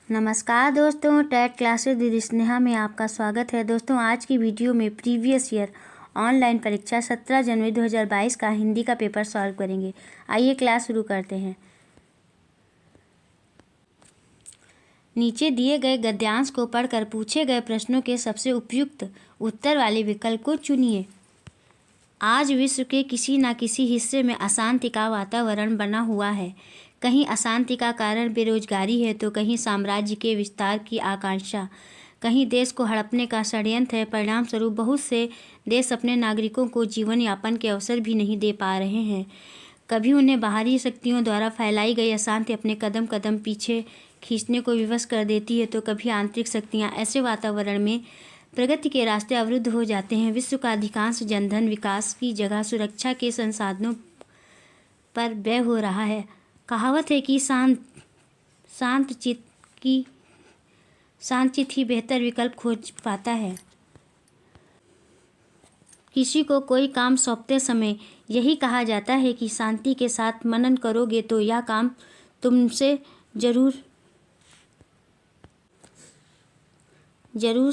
नमस्कार दोस्तों, TET classes दीदी स्नेहा में आपका स्वागत है। दोस्तों, आज की वीडियो में प्रीवियस ईयर ऑनलाइन परीक्षा 17 जनवरी 2022 का हिंदी का पेपर सॉल्व करेंगे। आइए क्लास शुरू करते हैं। नीचे दिए गए गद्यांश को पढ़कर पूछे गए प्रश्नों के सबसे उपयुक्त उत्तर वाले विकल्प को चुनिए। आज विश्व के किसी न किसी हिस्से में अशांति का वातावरण बना हुआ है। कहीं अशांति का कारण बेरोजगारी है तो कहीं साम्राज्य के विस्तार की आकांक्षा, कहीं देश को हड़पने का षड्यंत्र है। परिणाम स्वरूप बहुत से देश अपने नागरिकों को जीवन यापन के अवसर भी नहीं दे पा रहे हैं। कभी उन्हें बाहरी शक्तियों द्वारा फैलाई गई अशांति अपने कदम कदम पीछे खींचने को विवश कर देती है, तो कभी आंतरिक शक्तियाँ ऐसे वातावरण में प्रगति के रास्ते अवरुद्ध हो जाते हैं। विश्व का अधिकांश जनधन विकास की जगह सुरक्षा के संसाधनों पर व्यय हो रहा है। कहावत है कि शांत चित्त ही बेहतर विकल्प खोज पाता है। किसी को कोई काम सौंपते समय यही कहा जाता है कि शांति के साथ मनन करोगे तो यह काम तुमसे जरूर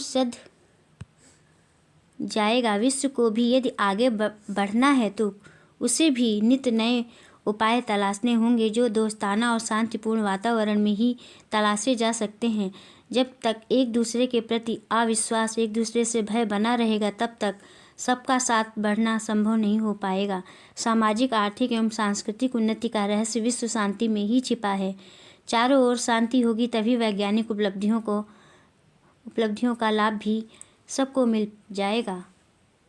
सध जाएगा। विश्व को भी यदि आगे बढ़ना है तो उसे भी नित नए उपाय तलाशने होंगे, जो दोस्ताना और शांतिपूर्ण वातावरण में ही तलाशे जा सकते हैं। जब तक एक दूसरे के प्रति अविश्वास, एक दूसरे से भय बना रहेगा, तब तक सबका साथ बढ़ना संभव नहीं हो पाएगा। सामाजिक, आर्थिक एवं सांस्कृतिक उन्नति का रहस्य विश्व शांति में ही छिपा है। चारों ओर शांति होगी तभी वैज्ञानिक उपलब्धियों का लाभ भी सबको मिल जाएगा।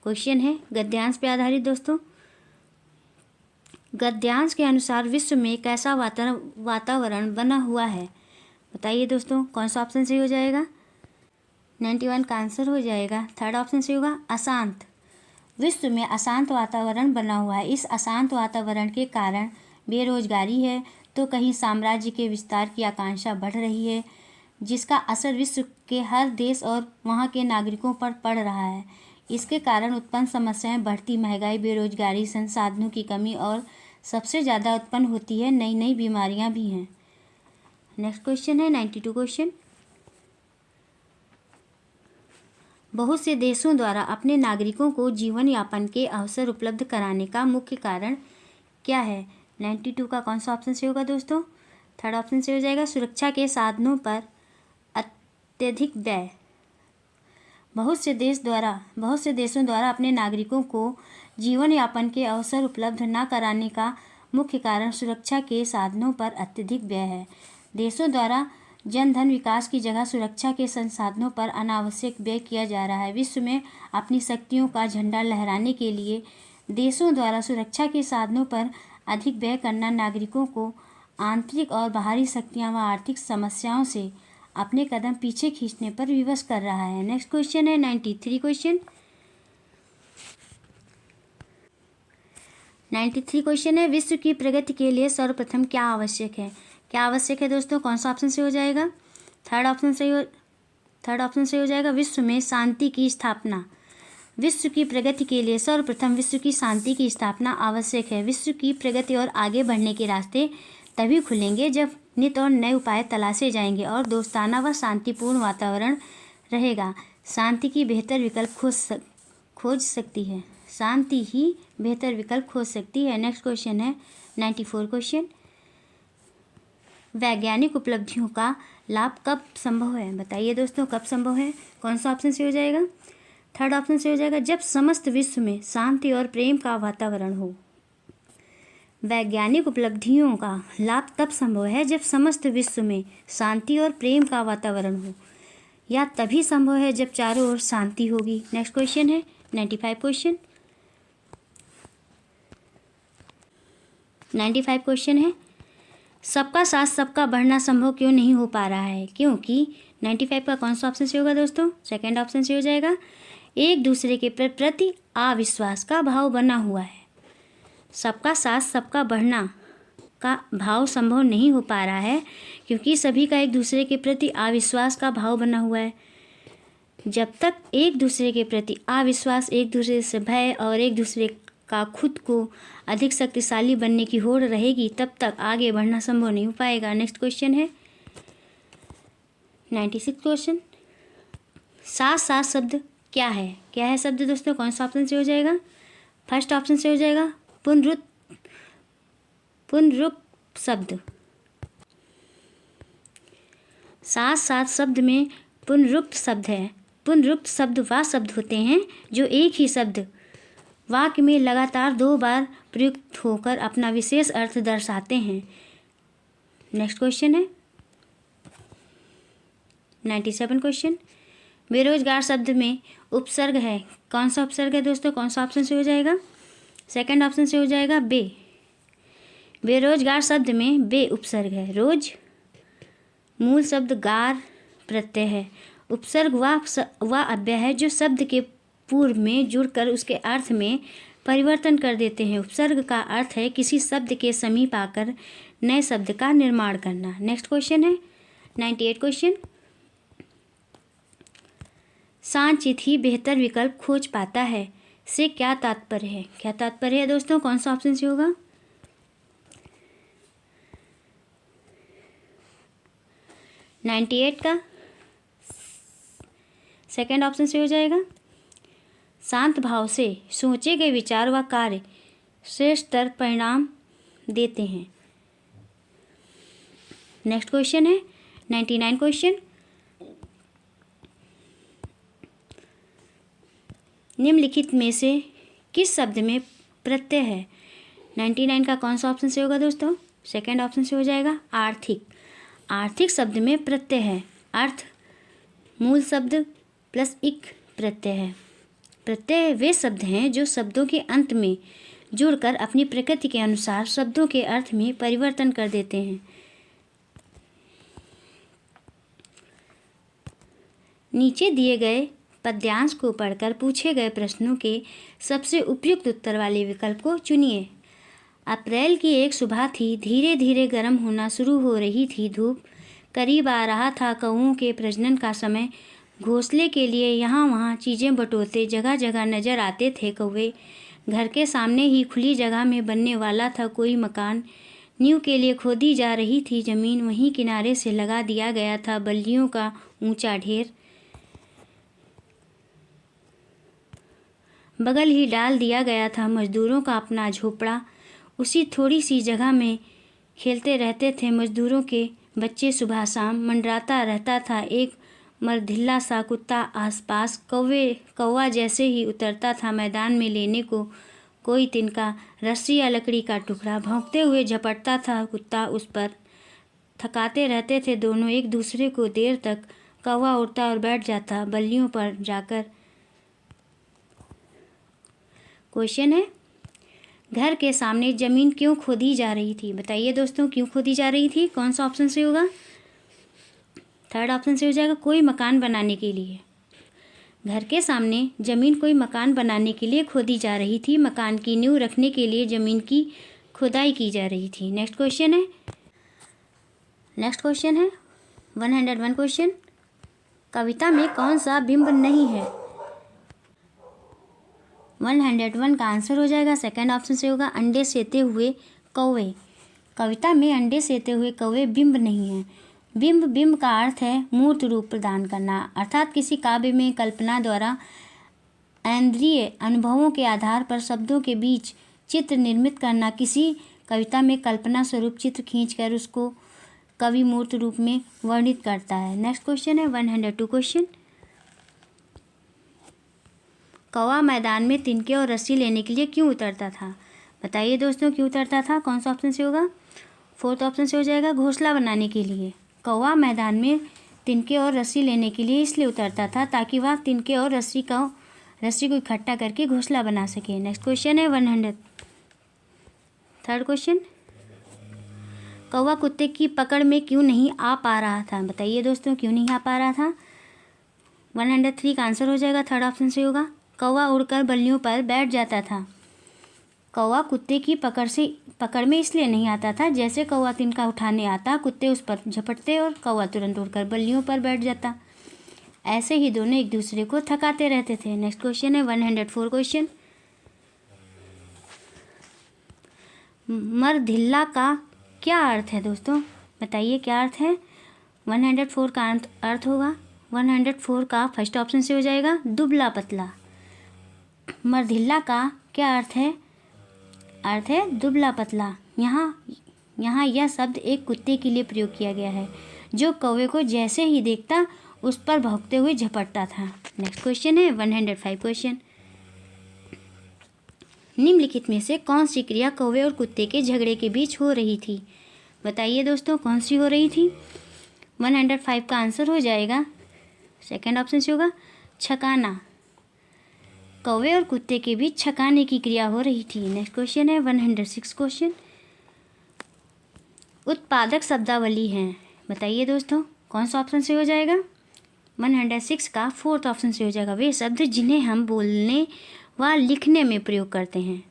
क्वेश्चन है गद्यांश पे आधारित। दोस्तों, गद्यांश के अनुसार विश्व में कैसा वातावरण बना हुआ है? बताइए दोस्तों, कौन सा ऑप्शन सही हो जाएगा? 91 का आंसर हो जाएगा थर्ड ऑप्शन सही होगा, अशांत। विश्व में अशांत वातावरण बना हुआ है। इस अशांत वातावरण के कारण बेरोजगारी है तो कहीं साम्राज्य के विस्तार की आकांक्षा बढ़ रही है, जिसका असर विश्व के हर देश और वहाँ के नागरिकों पर पड़ रहा है। इसके कारण उत्पन्न समस्याएं बढ़ती महंगाई, बेरोजगारी, संसाधनों की कमी और सबसे ज़्यादा उत्पन्न होती है नई नई बीमारियां भी हैं। नेक्स्ट क्वेश्चन है 92 क्वेश्चन। बहुत से देशों द्वारा अपने नागरिकों को जीवन यापन के अवसर उपलब्ध कराने का मुख्य कारण क्या है? 92 का कौन सा ऑप्शन से होगा दोस्तों? थर्ड ऑप्शन से हो जाएगा, सुरक्षा के साधनों पर अत्यधिक व्यय। बहुत से देशों द्वारा अपने नागरिकों को जीवन यापन के अवसर उपलब्ध न कराने का मुख्य कारण सुरक्षा के साधनों पर अत्यधिक व्यय है। देशों द्वारा जनधन विकास की जगह सुरक्षा के संसाधनों पर अनावश्यक व्यय किया जा रहा है। विश्व में अपनी शक्तियों का झंडा लहराने के लिए देशों द्वारा सुरक्षा के साधनों पर अधिक व्यय करना नागरिकों को आंतरिक और बाहरी शक्तियाँ व आर्थिक समस्याओं से अपने कदम पीछे खींचने पर विवश कर रहा है। नेक्स्ट क्वेश्चन है 93 क्वेश्चन। 93 क्वेश्चन है, विश्व की प्रगति के लिए सर्वप्रथम क्या आवश्यक है? क्या आवश्यक है दोस्तों? कौन सा ऑप्शन से हो जाएगा? थर्ड ऑप्शन से हो जाएगा, विश्व में शांति की स्थापना। विश्व की प्रगति के लिए सर्वप्रथम विश्व की शांति की स्थापना आवश्यक है। विश्व की प्रगति और आगे बढ़ने के रास्ते तभी खुलेंगे जब नित और नए उपाय तलाशे जाएंगे और दोस्ताना व शांतिपूर्ण वातावरण रहेगा। शांति की बेहतर विकल्प खोज सकती है। शांति ही बेहतर विकल्प खोज सकती है। नेक्स्ट क्वेश्चन है 94 क्वेश्चन। वैज्ञानिक उपलब्धियों का लाभ कब संभव है? बताइए दोस्तों, कब संभव है? कौन सा ऑप्शन से हो जाएगा? थर्ड ऑप्शन से हो जाएगा, जब समस्त विश्व में शांति और प्रेम का वातावरण हो। वैज्ञानिक उपलब्धियों का लाभ तब संभव है जब समस्त विश्व में शांति और प्रेम का वातावरण हो, या तभी संभव है जब चारों ओर शांति होगी। नेक्स्ट क्वेश्चन है 95 क्वेश्चन। 95 क्वेश्चन है, सबका साथ सबका बढ़ना संभव क्यों नहीं हो पा रहा है? क्योंकि 95 का कौन सा ऑप्शन से होगा दोस्तों? सेकंड ऑप्शन से हो जाएगा, एक दूसरे के प्रति अविश्वास का भाव बना हुआ है। सबका साथ सबका बढ़ना का भाव संभव नहीं हो पा रहा है क्योंकि सभी का एक दूसरे के प्रति अविश्वास का भाव बना हुआ है। जब तक एक दूसरे के प्रति अविश्वास, एक दूसरे से भय और एक दूसरे का खुद को अधिक शक्तिशाली बनने की होड़ रहेगी, तब तक आगे बढ़ना संभव नहीं हो पाएगा। नेक्स्ट क्वेश्चन है 96 क्वेश्चन, साथ साथ शब्द क्या है? क्या है शब्द दोस्तों? कौन सा ऑप्शन से हो जाएगा? फर्स्ट ऑप्शन से हो जाएगा पुनरुक्त शब्द। साथ साथ शब्द में पुनरुक्त शब्द है। पुनरुक्त शब्द वह शब्द होते हैं जो एक ही शब्द वाक्य में लगातार 2 बार प्रयुक्त होकर अपना विशेष अर्थ दर्शाते हैं। नेक्स्ट क्वेश्चन है 97 क्वेश्चन, बेरोजगार शब्द में उपसर्ग है। कौन सा उपसर्ग है दोस्तों? कौन सा ऑप्शन से हो जाएगा? सेकंड ऑप्शन से हो जाएगा बे। बेरोजगार शब्द में बे उपसर्ग है। रोज मूल शब्द गार प्रत्यय है। उपसर्ग वह अव्यय है जो शब्द के पूर्व में जुड़कर उसके अर्थ में परिवर्तन कर देते हैं। उपसर्ग का अर्थ है किसी शब्द के समीप आकर नए शब्द का निर्माण करना। नेक्स्ट क्वेश्चन है 98 क्वेश्चन, सांचित ही बेहतर विकल्प खोज पाता है से क्या तात्पर्य है? क्या तात्पर्य है दोस्तों? कौन सा ऑप्शन से होगा? 98 का सेकंड ऑप्शन से हो जाएगा, शांत भाव से सोचे गए विचार व कार्य श्रेष्ठतर परिणाम देते हैं। नेक्स्ट क्वेश्चन है 99 क्वेश्चन, निम्नलिखित में से किस शब्द में प्रत्यय है? 99 का कौन सा ऑप्शन से होगा दोस्तों? सेकंड ऑप्शन से हो जाएगा आर्थिक। आर्थिक शब्द में प्रत्यय है। अर्थ मूल शब्द प्लस इक प्रत्यय है। प्रत्यय वे शब्द हैं जो शब्दों के अंत में जुड़कर अपनी प्रकृति के अनुसार शब्दों के अर्थ में परिवर्तन कर देते हैं। नीचे दिए गए पद्यांश को पढ़कर पूछे गए प्रश्नों के सबसे उपयुक्त उत्तर वाले विकल्प को चुनिए। अप्रैल की एक सुबह थी, धीरे धीरे गर्म होना शुरू हो रही थी धूप, करीब आ रहा था कौओं के प्रजनन का समय। घोंसले के लिए यहाँ वहाँ चीज़ें बटोरते जगह जगह नजर आते थे कौवे। घर के सामने ही खुली जगह में बनने वाला था कोई मकान। नींव के लिए खोदी जा रही थी जमीन, वहीं किनारे से लगा दिया गया था बल्लियों का ऊंचा ढेर। बगल ही डाल दिया गया था मजदूरों का अपना झोपड़ा। उसी थोड़ी सी जगह में खेलते रहते थे मजदूरों के बच्चे। सुबह शाम मंडराता रहता था एक मरधिल्ला सा कुत्ता आसपास। कौवा जैसे ही उतरता था मैदान में लेने को कोई तिनका, रस्सी या लकड़ी का टुकड़ा, भौंकते हुए झपटता था कुत्ता उस पर। थकाते रहते थे दोनों एक दूसरे को। देर तक कौवा उड़ता और बैठ जाता बल्लियों पर जाकर। क्वेश्चन है, घर के सामने जमीन क्यों खोदी जा रही थी? बताइए दोस्तों, क्यों खोदी जा रही थी? कौन सा ऑप्शन से होगा? थर्ड ऑप्शन से हो जाएगा कोई मकान बनाने के लिए। घर के सामने जमीन कोई मकान बनाने के लिए खोदी जा रही थी। मकान की नींव रखने के लिए जमीन की खुदाई की जा रही थी। नेक्स्ट क्वेश्चन है 101 क्वेश्चन, कविता में कौन सा बिंब नहीं है? 101 का आंसर हो जाएगा सेकंड ऑप्शन से होगा अंडे सेते हुए कौवे। कविता में अंडे सेते हुए कौवे बिंब नहीं है। बिंब का अर्थ है मूर्त रूप प्रदान करना, अर्थात किसी काव्य में कल्पना द्वारा इंद्रिय अनुभवों के आधार पर शब्दों के बीच चित्र निर्मित करना। किसी कविता में कल्पना स्वरूप चित्र खींचकर उसको कवि मूर्त रूप में वर्णित करता है। नेक्स्ट क्वेश्चन है 102 क्वेश्चन, कौवा मैदान में तिनके और रस्सी लेने के लिए क्यों उतरता था? बताइए दोस्तों, क्यों उतरता था? कौन सा ऑप्शन से होगा? फोर्थ ऑप्शन से हो जाएगा घोंसला बनाने के लिए। कौवा मैदान में तिनके और रस्सी लेने के लिए इसलिए उतरता था ताकि वह तिनके और रस्सी को इकट्ठा करके घोंसला बना सके। नेक्स्ट क्वेश्चन है 103 क्वेश्चन, कौवा कुत्ते की पकड़ में क्यों नहीं आ पा रहा था? बताइए दोस्तों, क्यों नहीं आ पा रहा था? 103 का आंसर हो जाएगा थर्ड ऑप्शन से होगा कौवा उड़कर बल्लियों पर बैठ जाता था। कौवा कुत्ते की पकड़ में इसलिए नहीं आता था, जैसे कौवा तिनका उठाने आता कुत्ते उस पर झपटते और कौवा तुरंत उड़कर बल्लियों पर बैठ जाता। ऐसे ही दोनों एक दूसरे को थकाते रहते थे। नेक्स्ट क्वेश्चन है 104 क्वेश्चन, मरधिल्ला का क्या अर्थ है दोस्तों? बताइए क्या अर्थ है? 104 का अर्थ होगा, 104 का फर्स्ट ऑप्शन से हो जाएगा दुबला पतला। मरधिल्ला का क्या अर्थ है? अर्थ है दुबला पतला। यहाँ यह शब्द एक कुत्ते के लिए प्रयोग किया गया है जो कौवे को जैसे ही देखता उस पर भौंकते हुए झपटता था। नेक्स्ट क्वेश्चन है 105 क्वेश्चन। निम्नलिखित में से कौन सी क्रिया कौवे और कुत्ते के झगड़े के बीच हो रही थी? बताइए दोस्तों, कौन सी हो रही थी? 105 का आंसर हो जाएगा सेकंड ऑप्शन से होगा छकाना। कौवे और कुत्ते के बीच छकाने की क्रिया हो रही थी। नेक्स्ट क्वेश्चन है 106 क्वेश्चन। उत्पादक शब्दावली है, बताइए दोस्तों कौन सा ऑप्शन से हो जाएगा? 106 का फोर्थ ऑप्शन से हो जाएगा वे शब्द जिन्हें हम बोलने व लिखने में प्रयोग करते हैं।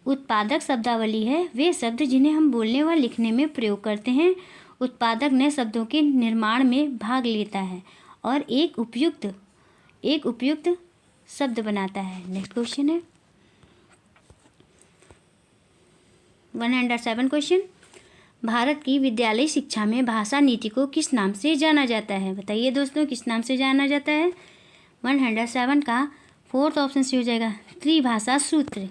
उत्पादक शब्दावली है वे शब्द जिन्हें हम बोलने व लिखने में प्रयोग करते हैं। उत्पादक नए शब्दों के निर्माण में भाग लेता है और एक उपयुक्त शब्द बनाता है। नेक्स्ट क्वेश्चन है 107 क्वेश्चन। भारत की विद्यालय शिक्षा में भाषा नीति को किस नाम से जाना जाता है? बताइए दोस्तों किस नाम से जाना जाता है? 107 का फोर्थ ऑप्शन से हो जाएगा त्रिभाषा सूत्र।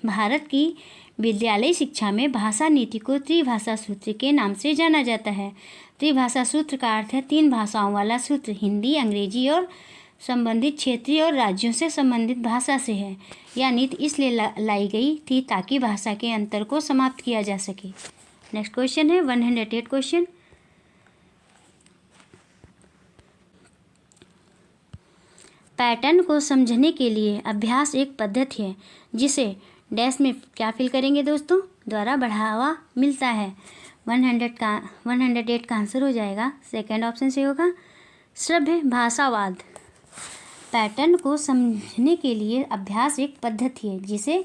भारत की विद्यालय शिक्षा में भाषा नीति को त्रिभाषा सूत्र के नाम से जाना जाता है। त्रिभाषा सूत्र का अर्थ है 3 भाषाओं वाला सूत्र। हिंदी, अंग्रेजी और संबंधित क्षेत्रीय और राज्यों से संबंधित भाषा से है। यह नीति इसलिए लाई गई थी ताकि भाषा के अंतर को समाप्त किया जा सके। नेक्स्ट क्वेश्चन है 108 क्वेश्चन। पैटर्न को समझने के लिए अभ्यास एक पद्धति है जिसे डैश में क्या फिल करेंगे दोस्तों? द्वारा बढ़ावा मिलता है। 108 का आंसर हो जाएगा सेकंड ऑप्शन से होगा श्रव्य भाषावाद। पैटर्न को समझने के लिए अभ्यास एक पद्धति है जिसे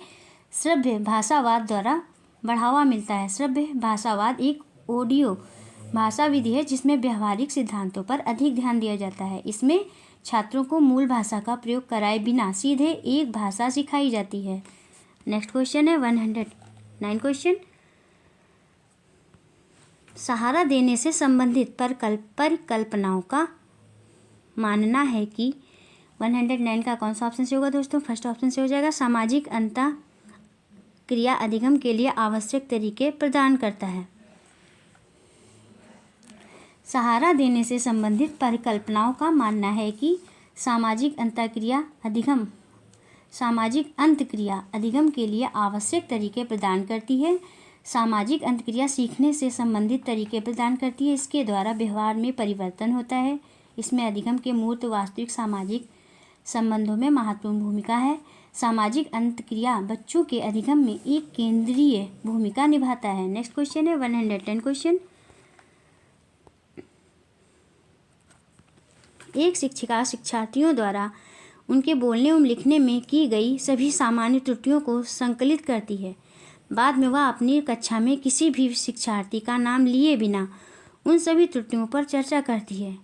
श्रव्य भाषावाद द्वारा बढ़ावा मिलता है। श्रव्य भाषावाद एक ऑडियो भाषा विधि है जिसमें व्यवहारिक सिद्धांतों पर अधिक ध्यान दिया जाता है। इसमें छात्रों को मूल भाषा का प्रयोग कराए बिना सीधे एक भाषा सिखाई जाती है। नेक्स्ट क्वेश्चन है 109 क्वेश्चन। सहारा देने से संबंधित परिकल्पनाओं का मानना है कि 109 का कौन सा ऑप्शन से होगा दोस्तों? फर्स्ट ऑप्शन से हो जाएगा सामाजिक अंतः क्रिया अधिगम के लिए आवश्यक तरीके प्रदान करता है। सहारा देने से संबंधित परिकल्पनाओं का मानना है कि सामाजिक अंतःक्रिया अधिगम के लिए आवश्यक तरीके प्रदान करती है। सामाजिक अंतःक्रिया सीखने से संबंधित तरीके प्रदान करती है। इसके द्वारा व्यवहार में परिवर्तन होता है। इसमें अधिगम के मूर्त वास्तविक सामाजिक संबंधों में महत्वपूर्ण भूमिका है। सामाजिक अंतःक्रिया बच्चों के अधिगम में एक केंद्रीय भूमिका निभाता है। नेक्स्ट क्वेश्चन है 110 क्वेश्चन। एक शिक्षिका शिक्षार्थियों द्वारा उनके बोलने एवं लिखने में की गई सभी सामान्य त्रुटियों को संकलित करती है। बाद में वह अपनी कक्षा में किसी भी शिक्षार्थी का नाम लिए बिना उन सभी त्रुटियों पर चर्चा करती है।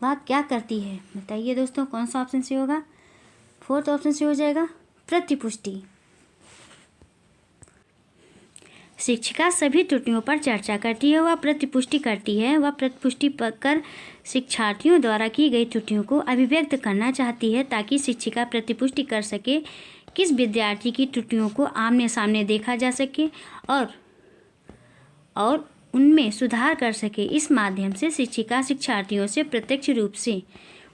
वह क्या करती है? बताइए दोस्तों कौन सा ऑप्शन से होगा? फोर्थ ऑप्शन से हो जाएगा प्रतिपुष्टि। शिक्षिका सभी त्रुटियों पर चर्चा करती है, वह प्रतिपुष्टि करती है। वह प्रतिपुष्टि कर शिक्षार्थियों द्वारा की गई त्रुटियों को अभिव्यक्त करना चाहती है ताकि शिक्षिका प्रतिपुष्टि कर सके किस विद्यार्थी की त्रुटियों को आमने सामने देखा जा सके और उनमें सुधार कर सके। इस माध्यम से शिक्षिका शिक्षार्थियों से प्रत्यक्ष रूप से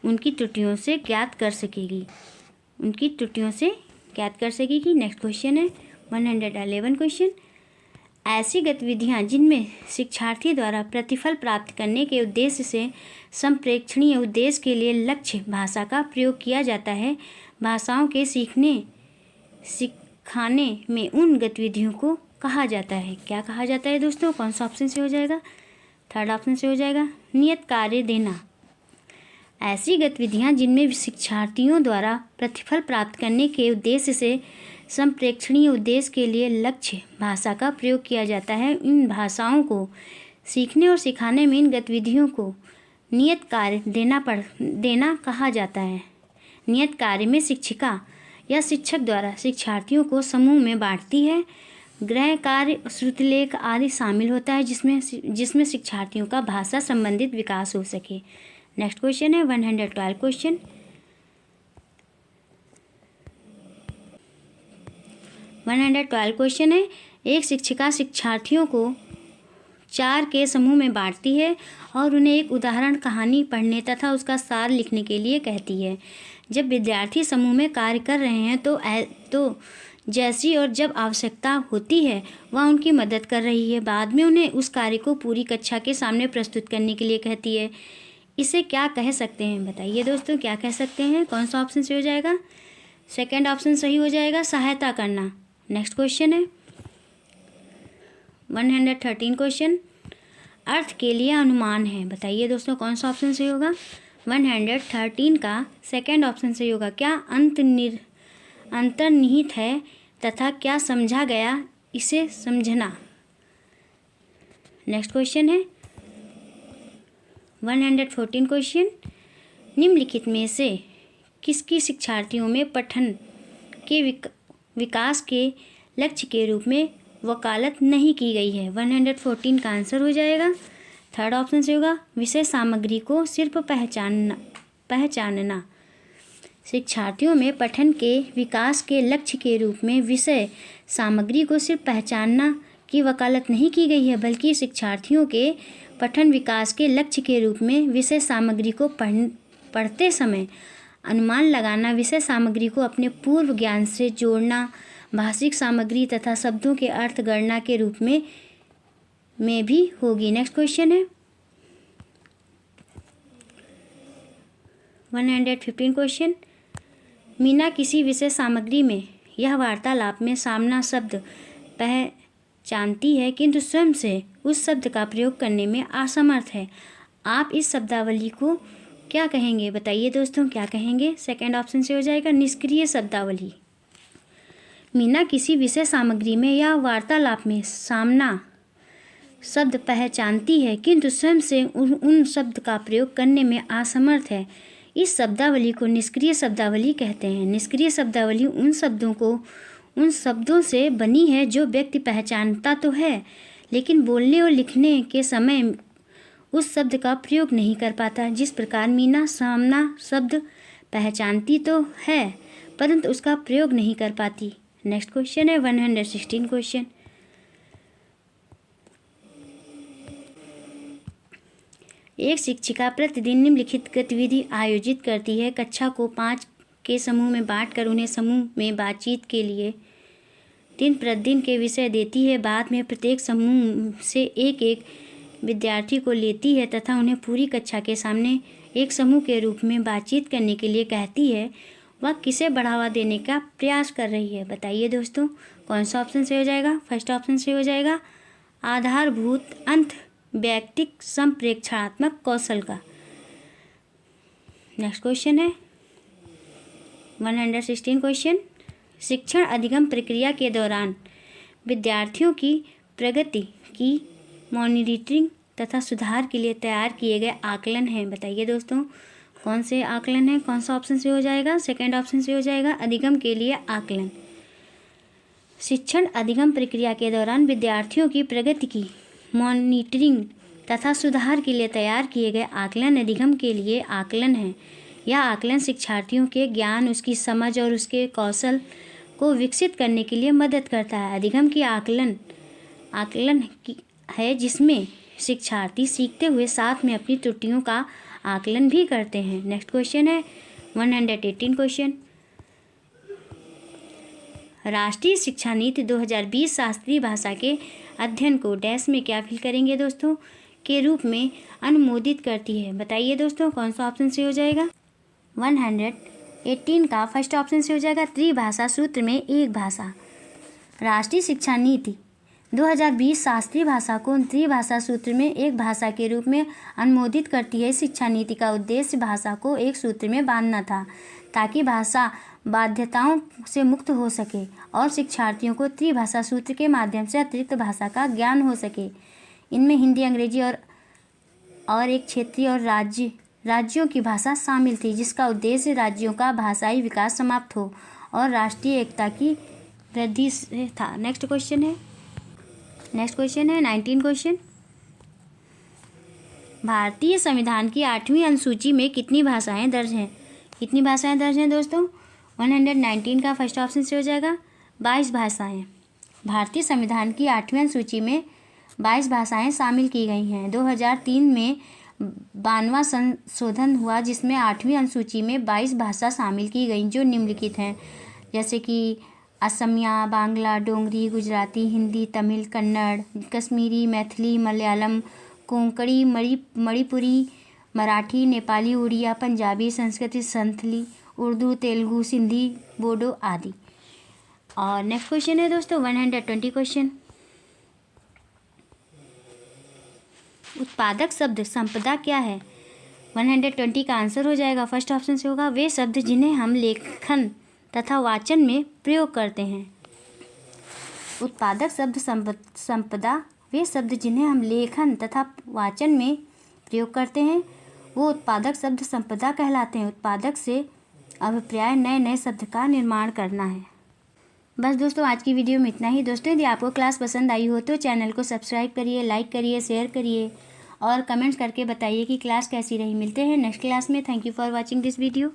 उनकी त्रुटियों से ज्ञात कर सकेगी। नेक्स्ट क्वेश्चन है 111 क्वेश्चन। ऐसी गतिविधियां जिनमें शिक्षार्थी द्वारा प्रतिफल प्राप्त करने के उद्देश्य से संप्रेक्षणीय उद्देश्य के लिए लक्ष्य भाषा का प्रयोग किया जाता है। भाषाओं के सिखाने में उन गतिविधियों को कहा जाता है। क्या कहा जाता है दोस्तों? कौन सा ऑप्शन से हो जाएगा? थर्ड ऑप्शन से हो जाएगा नियत कार्य देना। ऐसी गतिविधियां जिनमें शिक्षार्थियों द्वारा प्रतिफल प्राप्त करने के उद्देश्य से संप्रेक्षणीय उद्देश्य के लिए लक्ष्य भाषा का प्रयोग किया जाता है। इन भाषाओं को सीखने और सिखाने में इन गतिविधियों को नियत कार्य देना कहा जाता है। नियत कार्य में शिक्षिका या शिक्षक द्वारा शिक्षार्थियों को समूह में बांटती है। गृह कार्य, श्रुतिलेख आदि शामिल होता है जिसमें शिक्षार्थियों का भाषा संबंधित विकास हो सके। नेक्स्ट क्वेश्चन है 112 क्वेश्चन। 112 क्वेश्चन है, एक शिक्षिका शिक्षार्थियों को 4 के समूह में बांटती है और उन्हें एक उदाहरण कहानी पढ़ने तथा उसका सार लिखने के लिए कहती है। जब विद्यार्थी समूह में कार्य कर रहे हैं तो जैसी और जब आवश्यकता होती है वह उनकी मदद कर रही है। बाद में उन्हें उस कार्य को पूरी कक्षा के सामने प्रस्तुत करने के लिए कहती है। इसे क्या कह सकते हैं? बताइए दोस्तों, क्या कह सकते हैं? कौन सा ऑप्शन सही हो जाएगा? सेकंड ऑप्शन सही हो जाएगा, सहायता करना। नेक्स्ट क्वेश्चन है 113 क्वेश्चन, अर्थ के लिए अनुमान है। बताइए दोस्तों, कौन सा ऑप्शन सही होगा? 113 का सेकंड ऑप्शन सही होगा। क्या अंतर्निहित है तथा क्या समझा गया, इसे समझना। नेक्स्ट क्वेश्चन है 114 क्वेश्चन, निम्नलिखित में से किसकी शिक्षार्थियों में पठन के विकास के लक्ष्य के रूप में वकालत नहीं की गई है? 114 का आंसर हो जाएगा थर्ड ऑप्शन से होगा, विषय सामग्री को सिर्फ पहचानना। शिक्षार्थियों में पठन के विकास के लक्ष्य के रूप में विषय सामग्री को सिर्फ पहचानना की वकालत नहीं की गई है, बल्कि शिक्षार्थियों के पठन विकास के लक्ष्य के रूप में विषय सामग्री को पढ़ते समय अनुमान लगाना, विषय सामग्री को अपने पूर्व ज्ञान से जोड़ना, भाषिक सामग्री तथा शब्दों के अर्थ गणना के रूप में भी होगी। नेक्स्ट क्वेश्चन है 115 क्वेश्चन, मीना किसी विषय सामग्री में यह वार्तालाप में सामना शब्द पहचानती है किंतु स्वयं से उस शब्द का प्रयोग करने में असमर्थ है। आप इस शब्दावली को क्या कहेंगे? बताइए दोस्तों, क्या कहेंगे? सेकंड ऑप्शन से हो जाएगा, निष्क्रिय शब्दावली। मीना किसी विषय सामग्री में या वार्तालाप में सामना शब्द पहचानती है किंतु स्वयं से उन शब्द का प्रयोग करने में असमर्थ है। इस शब्दावली को निष्क्रिय शब्दावली कहते हैं। निष्क्रिय शब्दावली उन शब्दों से बनी है जो व्यक्ति पहचानता तो है लेकिन बोलने और लिखने के समय उस शब्द का प्रयोग नहीं कर पाता। जिस प्रकार मीना सामना शब्द पहचानती तो है परंतु उसका प्रयोग नहीं कर पाती। नेक्स्ट क्वेश्चन है 116 क्वेश्चन, एक शिक्षिका प्रतिदिन निम्नलिखित गतिविधि आयोजित करती है। कक्षा को 5 के समूह में बांटकर उन्हें समूह में बातचीत के लिए 3 प्रतिदिन के विषय देती है। बाद में प्रत्येक समूह से एक विद्यार्थी को लेती है तथा उन्हें पूरी कक्षा के सामने एक समूह के रूप में बातचीत करने के लिए कहती है। वह किसे बढ़ावा देने का प्रयास कर रही है? बताइए दोस्तों, कौन सा ऑप्शन से हो जाएगा? फर्स्ट ऑप्शन से हो जाएगा, आधारभूत अंत व्यक्तिक संप्रेक्षणात्मक कौशल का। नेक्स्ट क्वेश्चन है 116 क्वेश्चन, शिक्षण अधिगम प्रक्रिया के दौरान विद्यार्थियों की प्रगति की मॉनिटरिंग तथा सुधार के लिए तैयार किए गए आकलन हैं। बताइए दोस्तों, कौन से आकलन है? कौन सा ऑप्शन से हो जाएगा? सेकंड ऑप्शन से हो जाएगा, अधिगम के लिए आकलन। शिक्षण अधिगम प्रक्रिया के दौरान विद्यार्थियों की प्रगति की मॉनिटरिंग तथा सुधार के लिए तैयार किए गए आकलन अधिगम के लिए आकलन है। यह आकलन शिक्षार्थियों के ज्ञान, उसकी समझ और उसके कौशल को विकसित करने के लिए मदद करता है। अधिगम की आकलन है जिसमें शिक्षार्थी सीखते हुए साथ में अपनी त्रुटियों का आकलन भी करते हैं। नेक्स्ट क्वेश्चन है 118 क्वेश्चन, राष्ट्रीय शिक्षा नीति 2020 शास्त्रीय भाषा के अध्ययन को डैश में क्या फिल करेंगे दोस्तों के रूप में अनुमोदित करती है? बताइए दोस्तों, कौन सा ऑप्शन से हो जाएगा? 118 का फर्स्ट ऑप्शन से हो जाएगा, त्रिभाषा सूत्र में एक भाषा। राष्ट्रीय शिक्षा नीति 2020 शास्त्रीय भाषा को त्रिभाषा सूत्र में एक भाषा के रूप में अनुमोदित करती है। शिक्षा नीति का उद्देश्य भाषा को एक सूत्र में बांधना था ताकि भाषा बाध्यताओं से मुक्त हो सके और शिक्षार्थियों को त्रिभाषा सूत्र के माध्यम से अतिरिक्त भाषा का ज्ञान हो सके। इनमें हिंदी, अंग्रेजी और एक क्षेत्रीय और राज्यों की भाषा शामिल थी, जिसका उद्देश्य राज्यों का भाषाई विकास समाप्त हो और राष्ट्रीय एकता की वृद्धि से था। नेक्स्ट क्वेश्चन है नेक्स्ट क्वेश्चन है 19 क्वेश्चन। भारतीय संविधान की 8वीं अनुसूची में कितनी भाषाएं दर्ज हैं? कितनी भाषाएं दर्ज हैं दोस्तों? 119 का फर्स्ट ऑप्शन से हो जाएगा 22 भाषाएं। भारतीय संविधान की 8वीं अनुसूची में 22 भाषाएं शामिल की गई हैं। 2003 में 92वां संशोधन हुआ जिसमें 8वीं अनुसूची में 22 भाषा शामिल की गई जो निम्नलिखित हैं, जैसे कि असमिया, बांग्ला, डोगरी, गुजराती, हिंदी, तमिल, कन्नड़, कश्मीरी, मैथिली, मलयालम, कोंकणी, मणिपुरी, मराठी, नेपाली, उड़िया, पंजाबी, संस्कृत, संथली, उर्दू, तेलुगु, सिंधी, बोडो आदि। और नेक्स्ट क्वेश्चन है दोस्तों 120 क्वेश्चन। उत्पादक शब्द संपदा क्या है? 120 का आंसर हो जाएगा फर्स्ट ऑप्शन से होगा वे शब्द जिन्हें हम लेखन तथा वाचन में प्रयोग करते हैं। उत्पादक शब्द संपदा वे शब्द जिन्हें हम लेखन तथा वाचन में प्रयोग करते हैं वो उत्पादक शब्द संपदा कहलाते हैं। उत्पादक से अभिप्राय नए नए शब्द का निर्माण करना है। बस दोस्तों आज की वीडियो में इतना ही। दोस्तों यदि आपको क्लास पसंद आई हो तो चैनल को सब्सक्राइब करिए, लाइक करिए, शेयर करिए और कमेंट्स करके बताइए कि क्लास कैसी रही। मिलते हैं नेक्स्ट क्लास में। Thank you for watching this video.